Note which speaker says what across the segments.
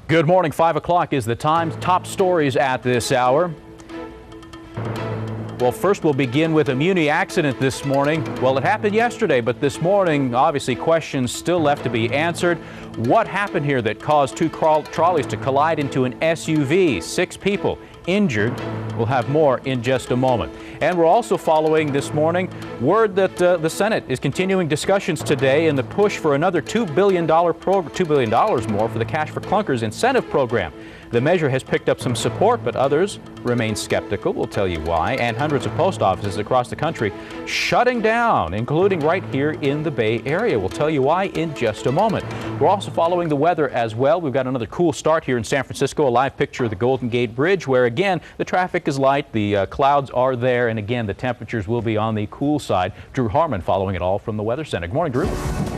Speaker 1: Good morning. 5 o'clock is the time. Top stories at this hour. Well, first we'll begin with a Muni accident this morning. Well, it happened yesterday, but this morning, obviously, questions still left to be answered. What happened here that caused two trolleys to collide into an SUV? 6 people injured. We'll have more in just a moment. And we're also following this morning word that the Senate is continuing discussions today in the push for another $2 billion more for the Cash for Clunkers incentive program. The measure has picked up some support, but others remain skeptical. We'll tell you why. And hundreds of post offices across the country shutting down, including right here in the Bay Area. We'll tell you why in just a moment. We're also following the weather as well. We've got another cool start here in San Francisco, a live picture of the Golden Gate Bridge, where again, the traffic is light, the clouds are there, and again, the temperatures will be on the cool side. Drew Harmon following it all from the Weather Center. Good morning, Drew.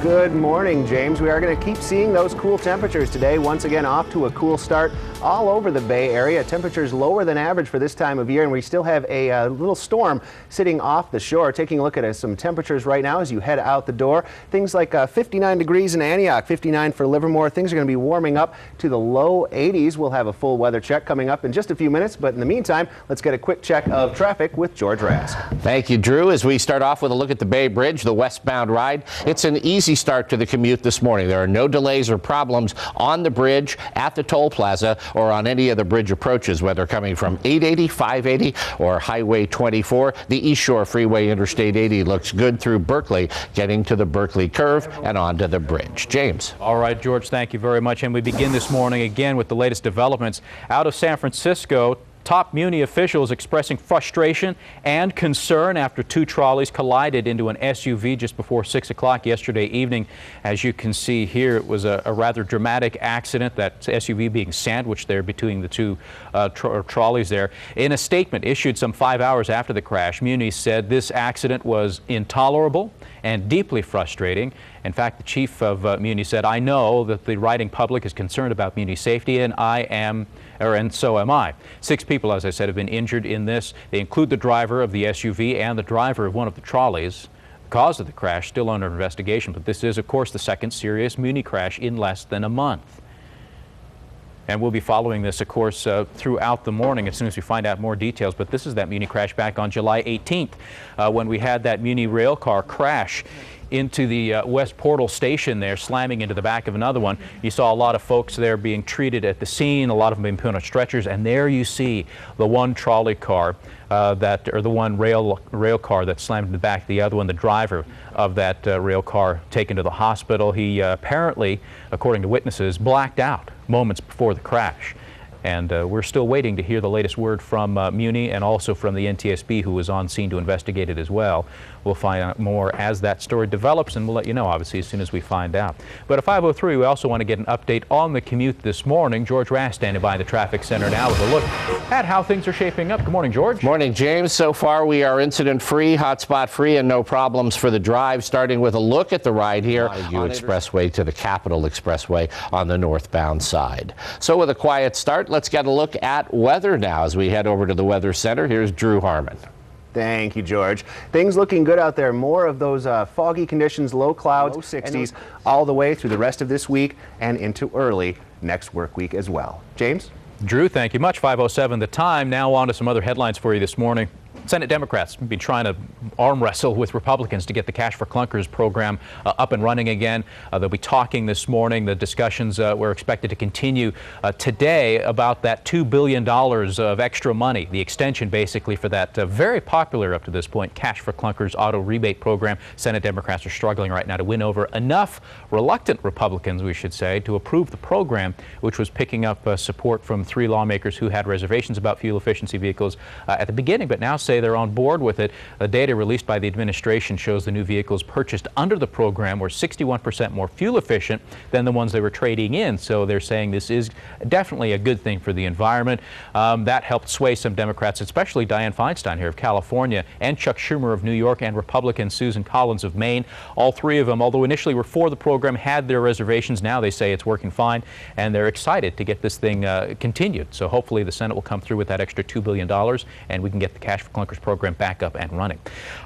Speaker 2: Good morning, James. We are going to keep seeing those cool temperatures today. Once again, off to a cool start all over the Bay Area. Temperatures lower than average for this time of year, and we still have a little storm sitting off the shore. Taking a look at some temperatures right now as you head out the door. Things like 59 degrees in Antioch, 59 for Livermore. Things are going to be warming up to the low 80s. We'll have a full weather check coming up in just a few minutes, but in the meantime, let's get a quick check of traffic with George Rask.
Speaker 3: Thank you, Drew. As we start off with a look at the Bay Bridge, the westbound ride, it's an easy start to the commute this morning. There are no delays or problems on the bridge, at the toll plaza, or on any of the bridge approaches, whether coming from 880, 580, or Highway 24. The East Shore Freeway Interstate 80 looks good through Berkeley, getting to the Berkeley curve and onto the bridge. James.
Speaker 1: All right, George, thank you very much. And we begin this morning again with the latest developments out of San Francisco. Top Muni officials expressing frustration and concern after 2 trolleys collided into an SUV just before 6 o'clock yesterday evening. As you can see here, it was a rather dramatic accident, that SUV being sandwiched there between the 2 trolleys there. In a statement issued some 5 hours after the crash, Muni said this accident was intolerable and deeply frustrating. In fact, the chief of Muni said, "I know that the riding public is concerned about Muni safety, and and so am I." 6 people, as I said, have been injured in this. They include the driver of the SUV and the driver of one of the trolleys. The cause of the crash still under investigation, but this is, of course, the second serious Muni crash in less than a month. And we'll be following this, of course, throughout the morning as soon as we find out more details. But this is that Muni crash back on July 18th when we had that Muni rail car crash into the West Portal station there, slamming into the back of another one. You saw a lot of folks there being treated at the scene, a lot of them being put on stretchers, and there you see the one trolley car the one rail car that slammed in the back of the other one. The driver of that rail car taken to the hospital. He apparently, according to witnesses, blacked out moments before the crash. And we're still waiting to hear the latest word from Muni and also from the NTSB, who was on scene to investigate it as well. We'll find out more as that story develops, and we'll let you know, obviously, as soon as we find out. But at 5:03, we also want to get an update on the commute this morning. George Rask standing by the traffic center now with a look at how things are shaping up. Good morning, George.
Speaker 3: Morning, James. So far, we are incident-free, hotspot-free, and no problems for the drive. Starting with a look at the ride here on Expressway to the Capitol Expressway on the northbound side. So with a quiet start, let's get a look at weather now as we head over to the Weather Center. Here's Drew Harmon.
Speaker 2: Thank you, George. Things looking good out there. More of those foggy conditions, low clouds, low 60s all the way through the rest of this week and into early next work week as well. James?
Speaker 1: Drew, thank you much. 5:07 the time. Now on to some other headlines for you this morning. Senate Democrats have been trying to arm wrestle with Republicans to get the Cash for Clunkers program up and running again. They'll be talking this morning. The discussions were expected to continue today about that $2 billion of extra money, the extension basically for that very popular up to this point Cash for Clunkers auto rebate program. Senate Democrats are struggling right now to win over enough reluctant Republicans, we should say, to approve the program, which was picking up support from 3 lawmakers who had reservations about fuel efficiency vehicles at the beginning, but now say they're on board with it. The data released by the administration shows the new vehicles purchased under the program were 61% more fuel efficient than the ones they were trading in. So they're saying this is definitely a good thing for the environment. That helped sway some Democrats, especially Dianne Feinstein here of California and Chuck Schumer of New York and Republican Susan Collins of Maine. All 3 of them, although initially were for the program, had their reservations. Now they say it's working fine, and they're excited to get this thing continued. So hopefully the Senate will come through with that extra $2 billion and we can get the Cash for clunkers program back up and running.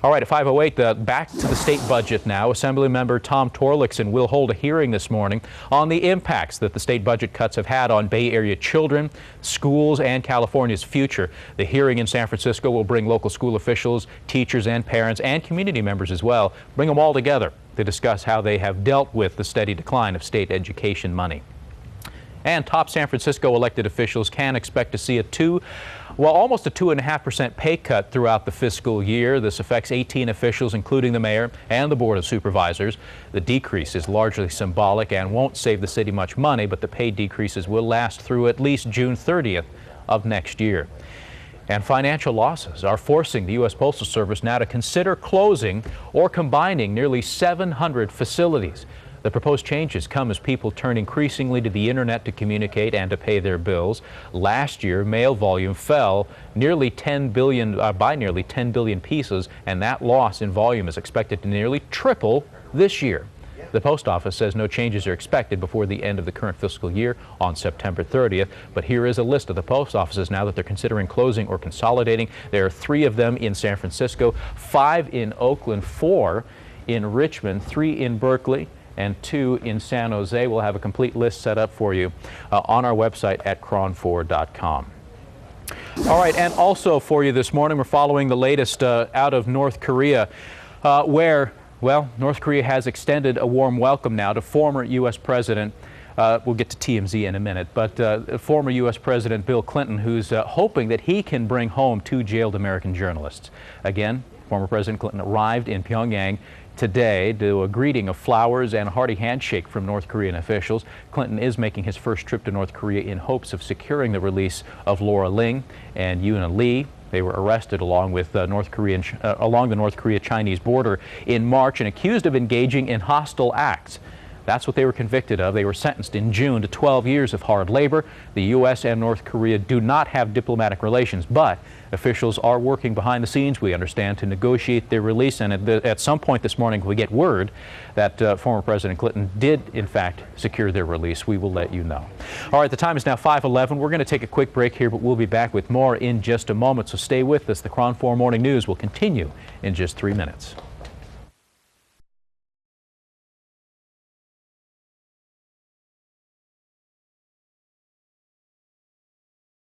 Speaker 1: All right, at 5:08, back to the state budget now. Assemblymember Tom Torlakson will hold a hearing this morning on the impacts that the state budget cuts have had on Bay Area children, schools, and California's future. The hearing in San Francisco will bring local school officials, teachers and parents, and community members as well. Bring them all together to discuss how they have dealt with the steady decline of state education money. And top San Francisco elected officials can expect to see almost a 2.5% pay cut throughout the fiscal year. This affects 18 officials, including the mayor and the Board of Supervisors. The decrease is largely symbolic and won't save the city much money, but the pay decreases will last through at least June 30th of next year. And financial losses are forcing the U.S. Postal Service now to consider closing or combining nearly 700 facilities. The proposed changes come as people turn increasingly to the internet to communicate and to pay their bills. Last year, mail volume fell by nearly 10 billion pieces, and that loss in volume is expected to nearly triple this year. The post office says no changes are expected before the end of the current fiscal year on September 30th. But here is a list of the post offices now that they're considering closing or consolidating. There are 3 of them in San Francisco, 5 in Oakland, 4 in Richmond, 3 in Berkeley, and 2 in San Jose. We'll have a complete list set up for you on our website at KRON4.com. All right, and also for you this morning, we're following the latest out of North Korea, where, well, North Korea has extended a warm welcome now to former U.S. President, we'll get to TMZ in a minute, but former U.S. President Bill Clinton, who's hoping that he can bring home 2 jailed American journalists. Again, former President Clinton arrived in Pyongyang today to a greeting of flowers and a hearty handshake from North Korean officials. Clinton is making his first trip to North Korea in hopes of securing the release of Laura Ling and Yoona Lee. They were arrested along with along the North Korea-Chinese border in March and accused of engaging in hostile acts. That's what they were convicted of. They were sentenced in June to 12 years of hard labor. The U.S. and North Korea do not have diplomatic relations, but officials are working behind the scenes, we understand, to negotiate their release. And at some point this morning, we get word that former President Clinton did, in fact, secure their release. We will let you know. All right, the time is now 5:11. We're going to take a quick break here, but we'll be back with more in just a moment. So stay with us. The KRON 4 Morning News will continue in just 3 minutes.